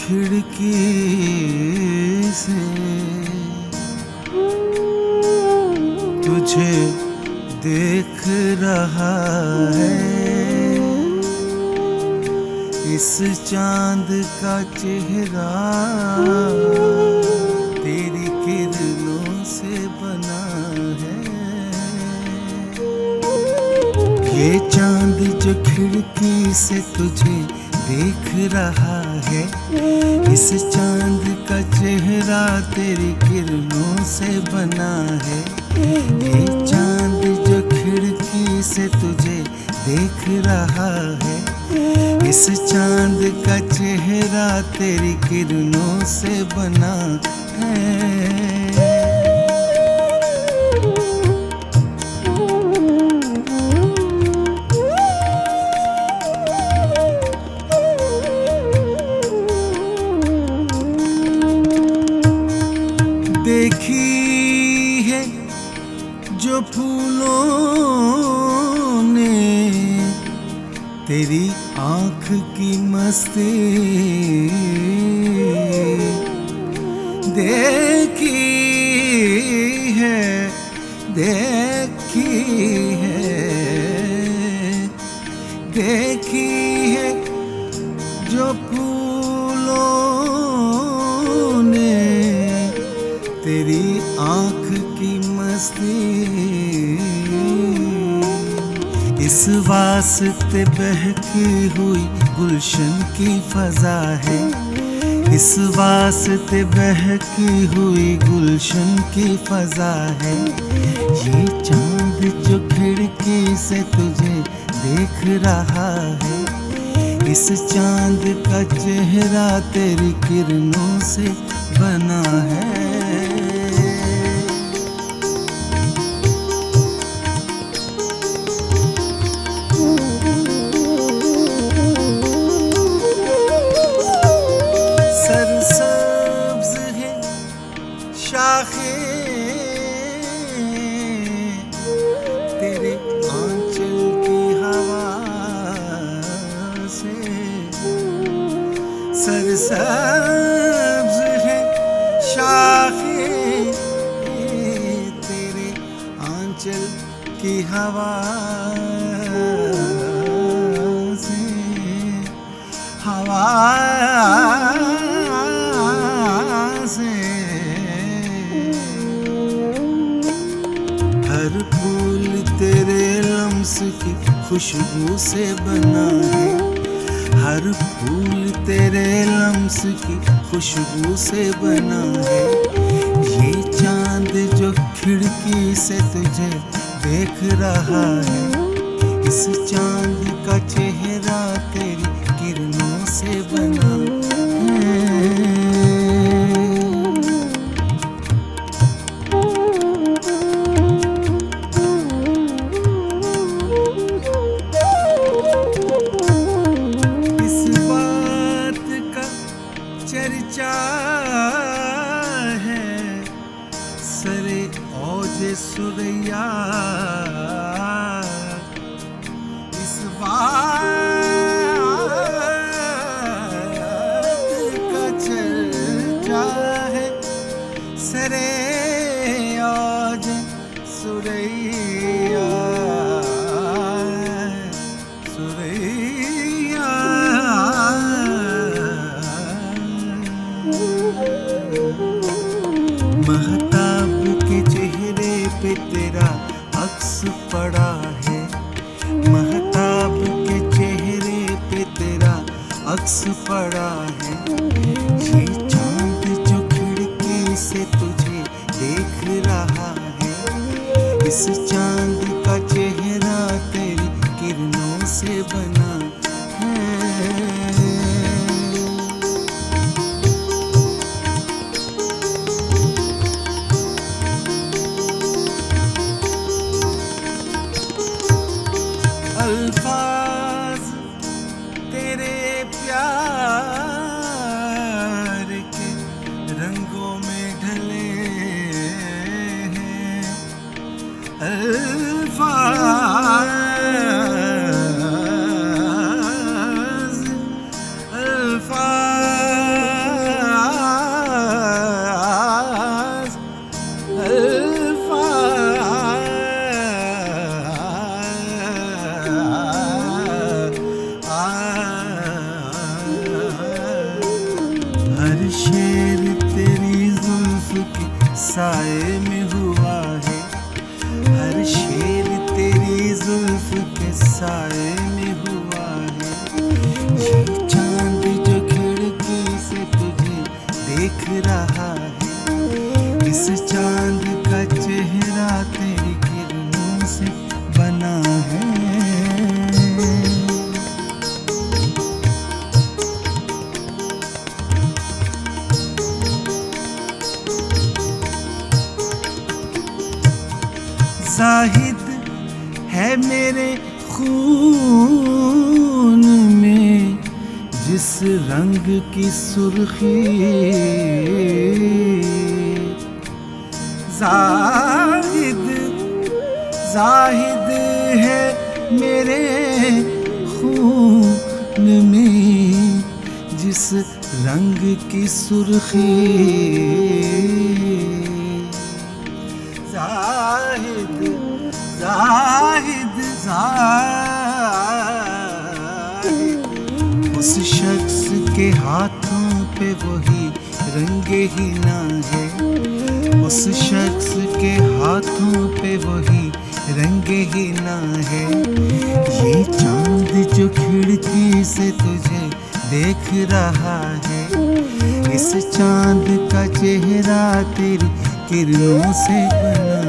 खिड़की से तुझे देख रहा है, इस चांद का चेहरा तेरी किरणों से बना है। ये चांद जो खिड़की से तुझे देख रहा है, इस चांद का चेहरा तेरी किरणों से बना है। ये चांद जो खिड़की से तुझे देख रहा है, इस चांद का चेहरा तेरी किरणों से बना है। देखी है जो फूलों ने तेरी आँख की मस्ती, देखी है देखी है देखी है जो फूलों ने तेरी आँख की मस्ती। इस वास्ते बहकी हुई गुलशन की फजा है, इस वास्ते बहकी हुई गुलशन की फजा है। ये चांद जो खिड़की से तुझे देख रहा है, इस चांद का चेहरा तेरी किरणों से बना है। सरसब्ज है शाखें तेरे आंचल की हवा से, सरसब्ज है शाखें तेरे आंचल की हवा से, हवा से। हर फूल तेरे लम्स की खुशबू से बना है, हर फूल तेरे लम्स की खुशबू से बना है। ये चांद जो खिड़की से तुझे देख रहा है, इस चांद का चेहरा तेरी किरणों से बना है। चर्चा है सरे औजे सुरैया, इस बात का चर्चा है सरे औजे सुरैया, सुरैया। महताब के चेहरे पे तेरा अक्स पड़ा है, महताब के चेहरे पे तेरा अक्स पड़ा है। ये चांद जो खिड़की से तुझे देख रहा है, इस चांद का चेहरा तेरी किरणों से बना है। अल्फाज तेरे प्यार के रंगों में ढले हैं, अल्फाज अल्फाज साए में हुआ है। ये चांद जो खिड़की से तुझे देख रहा है, इस चांद का चेहरा तेरी किरणों से बना है। जाहिद है मेरे खून में जिस रंग की सुर्खी, जाहिद है मेरे खून में जिस रंग की सुर्खी। जाहिद उस शख्स के हाथों पे वही रंगे ही ना है, उस शख्स के हाथों पे वही रंगे ही ना है। ये चांद जो खिड़की से तुझे देख रहा है, इस चांद का चेहरा तेरी किरणों से बना